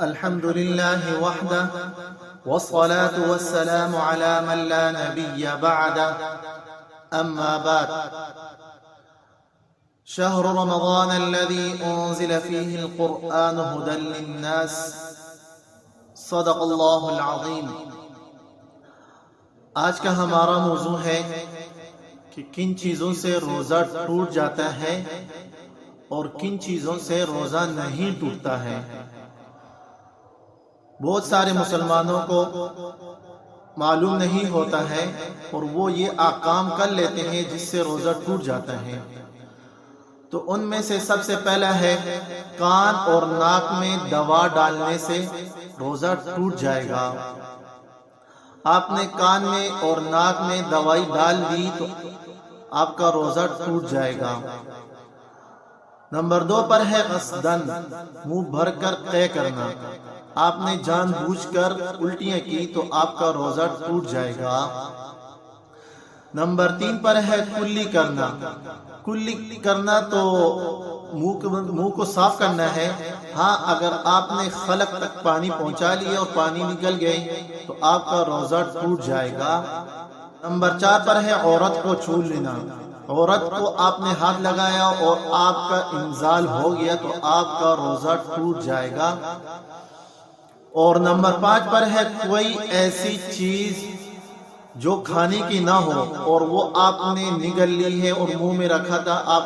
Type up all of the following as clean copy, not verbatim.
الحمد لله وحده والصلاة والسلام على من لا نبي بعده أما بعد شهر رمضان الذي أنزل فيه القرآن هدى للناس صدق الله العظيم۔ آج کا ہمارا موضوع ہے کہ کن چیزوں سے روزہ ٹوٹ جاتا ہے اور کن چیزوں سے روزہ نہیں ٹوٹتا ہے۔ بہت سارے مسلمانوں کو معلوم نہیں ہوتا ہے اور وہ یہ احکام کر لیتے ہیں جس سے روزہ ٹوٹ جاتا ہے۔ تو ان میں سے سب سے پہلا ہے کان اور ناک میں دوا ڈالنے سے روزہ ٹوٹ جائے گا۔ آپ نے کان میں اور ناک میں دوائی ڈال دی تو آپ کا روزہ ٹوٹ جائے گا۔ نمبر 2 پر ہے قصدن، منہ بھر کر قے کرنا۔ آپ نے جان بوجھ کر الٹیاں کی تو آپ کا روزہ ٹوٹ جائے گا۔ نمبر 3 پر ہے کلی کرنا۔ کلی کرنا تو منہ کو صاف کرنا ہے۔ ہاں، اگر آپ نے خلق تک پانی پہنچا لیا اور پانی نکل گئے تو آپ کا روزہ ٹوٹ جائے گا۔ نمبر 4 پر ہے عورت کو چھو لینا۔ عورت کو آپ نے ہاتھ لگایا اور آپ کا انزال ہو گیا تو آپ کا روزہ ٹوٹ جائے گا۔ اور نمبر 5 پر ہے کوئی ایسی چیز جو کھانے کی نہ ہو اور وہ آپ نے نگل لی ہے اور منہ میں رکھا تھا، آپ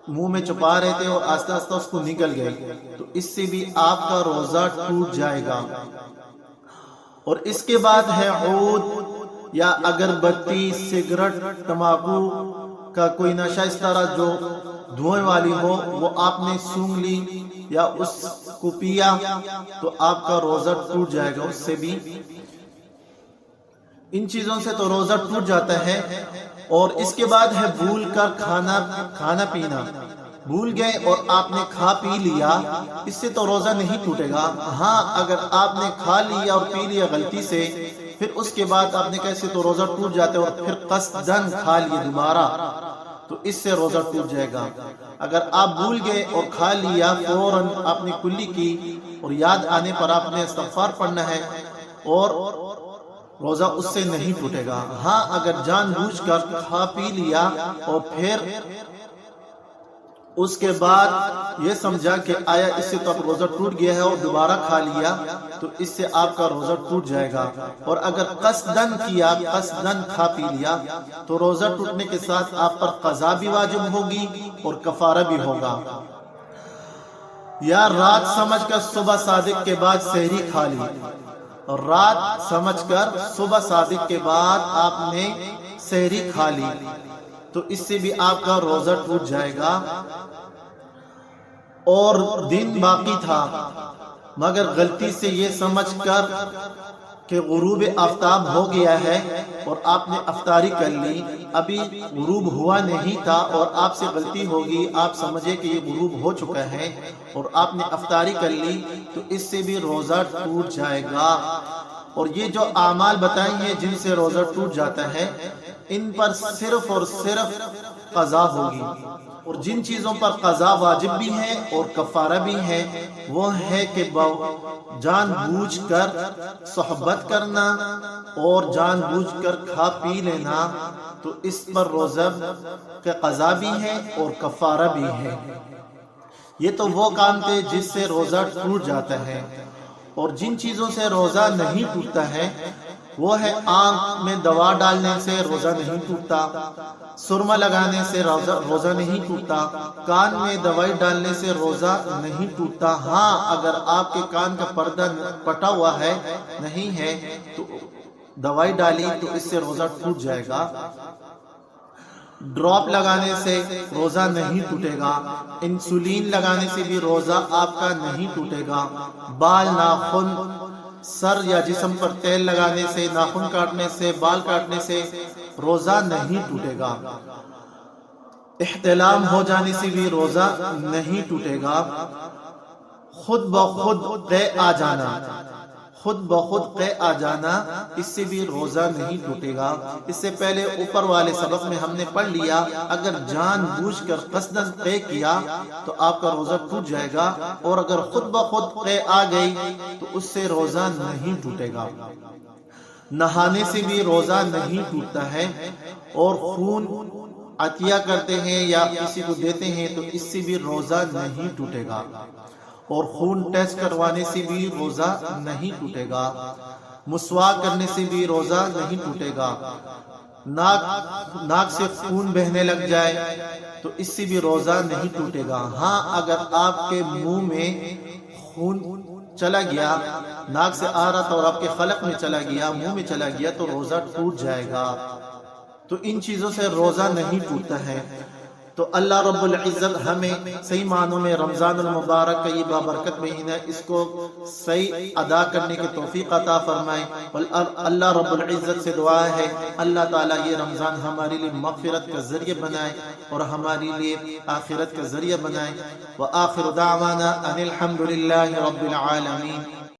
منہ میں چھپا رہے تھے اور آہستہ آہستہ اس کو نگل گئے تو اس سے بھی آپ کا روزہ ٹوٹ جائے گا۔ اور اس کے بعد ہے عود یا اگربتی، سگریٹ، تمباکو کا کوئی نشہ اس طرح جو دھوئیں والی ہو، وہ آپ نے سونگھ لی یا اس کو پیا تو آپ کا روزہ ٹوٹ جائے گا۔ اس سے بھی ان چیزوں سے تو روزہ ٹوٹ جاتا ہے۔ اور اس کے بعد ہے بھول کر کھانا پینا۔ بھول گئے اور آپ نے کھا پی لیا، اس سے تو روزہ نہیں ٹوٹے گا۔ ہاں، اگر آپ نے کھا لیا اور پی لیا غلطی سے، پھر اس کے بعد آپ نے کیسے تو روزہ ٹوٹ جاتا ہے اور پھر قصدن کھا لیے دوبارہ تو اس سے روزہ ٹوٹ جائے گا۔ اگر آپ بھول گئے اور کھا لیا، فوراً آپ نے کلی کی اور یاد آنے پر آپ نے استغفار پڑھنا ہے اور روزہ اس سے نہیں ٹوٹے گا۔ ہاں، اگر جان بوجھ کر کھا پی لیا اور پھر اس کے بعد یہ سمجھا کہ آیا اس سے تو اب روزہ ٹوٹ گیا ہے اور دوبارہ کھا لیا تو اس سے آپ کا روزہ ٹوٹ جائے گا۔ اور اگر قصدن کیا، قصدن کھا پی لیا تو روزہ ٹوٹنے کے ساتھ آپ پر قضا بھی واجب ہوگی اور کفارہ بھی ہوگا۔ یا رات سمجھ کر صبح صادق کے بعد سحری کھا لی، اور رات سمجھ کر صبح صادق کے بعد آپ نے سحری کھا لی تو اس سے بھی آپ کا روزہ ٹوٹ جائے گا۔ اور دن باقی تھا مگر غلطی سے یہ سمجھ کر کہ غروب آفتاب ہو گیا ہے اور آپ نے افطاری کر لی، ابھی غروب ہوا نہیں تھا اور آپ سے غلطی ہوگی، آپ سمجھے کہ یہ غروب ہو چکا ہے اور آپ نے افطاری کر لی تو اس سے بھی روزہ ٹوٹ جائے گا۔ اور یہ جو اعمال بتائیں ہیں جن سے روزہ ٹوٹ جاتا ہے، ان پر صرف اور صرف قضا ہوگی۔ اور جن چیزوں پر قضا واجب بھی ہے اور کفارہ بھی ہے، وہ ہے کہ جان بوجھ کر صحبت کرنا اور جان بوجھ کر کھا پی لینا، تو اس پر روزہ کا قضا بھی ہے اور کفارہ بھی ہے۔ یہ تو وہ کام تھے جس سے روزہ ٹوٹ جاتا ہے۔ اور جن چیزوں سے روزہ نہیں ٹوٹتا ہے وہ ہے آنکھ میں دوا ڈالنے سے روزہ نہیں ٹوٹتا، سرما لگانے سے روزہ نہیں ٹوٹتا، کان میں دوائی ڈالنے سے روزہ نہیں ٹوٹتا۔ ہاں، اگر آپ کے کان کا پردہ پٹا ہوا ہے نہیں ہے تو دوائی ڈالی تو اس سے روزہ ٹوٹ جائے گا۔ ڈراپ لگانے سے روزہ نہیں ٹوٹے گا، انسولین لگانے سے بھی روزہ آپ کا نہیں ٹوٹے گا، بال، ناخن، سر یا جسم پر تیل لگانے سے، ناخن کاٹنے سے، بال کاٹنے سے روزہ نہیں ٹوٹے گا، احتلام ہو جانے سے بھی روزہ نہیں ٹوٹے گا، خود بخود قے آ جانا، خود بخود قے آ جانا، اس سے بھی روزہ نہیں ٹوٹے گا۔ اس سے پہلے اوپر والے سبق میں ہم نے پڑھ لیا، اگر جان بوجھ کر قصداً قے کیا تو آپ کا روزہ ٹوٹ جائے گا، اور اگر خود بخود قے آ گئی تو اس سے روزہ نہیں ٹوٹے گا۔ نہانے سے بھی روزہ نہیں ٹوٹتا ہے، اور خون عطیہ کرتے ہیں یا کسی کو دیتے ہیں تو اس سے بھی روزہ نہیں ٹوٹے گا، اور خون ٹیسٹ کروانے سے بھی روزہ نہیں ٹوٹے گا، مسواک کرنے سے بھی روزہ نہیں ٹوٹے گا، ناک سے خون بہنے لگ جائے تو اس سے بھی روزہ نہیں ٹوٹے گا۔ ہاں اگر آپ کے منہ میں خون چلا گیا، ناک سے آ رہا تھا اور آپ کے خلق میں چلا گیا، منہ میں چلا گیا تو روزہ ٹوٹ جائے گا۔ تو ان چیزوں سے روزہ نہیں ٹوٹتا ہے۔ تو اللہ رب العزت ہمیں صحیح معنوں میں رمضان المبارک کا یہ بابرکت مہینہ، اس کو صحیح ادا کرنے کی توفیق عطا فرمائے۔ اللہ رب العزت سے دعا ہے اللہ تعالیٰ یہ رمضان ہمارے لیے مغفرت کا ذریعہ بنائے اور ہمارے لیے آخرت کا ذریعہ بنائے۔ وآخر دعوانا ان الحمد للہ رب العالمین۔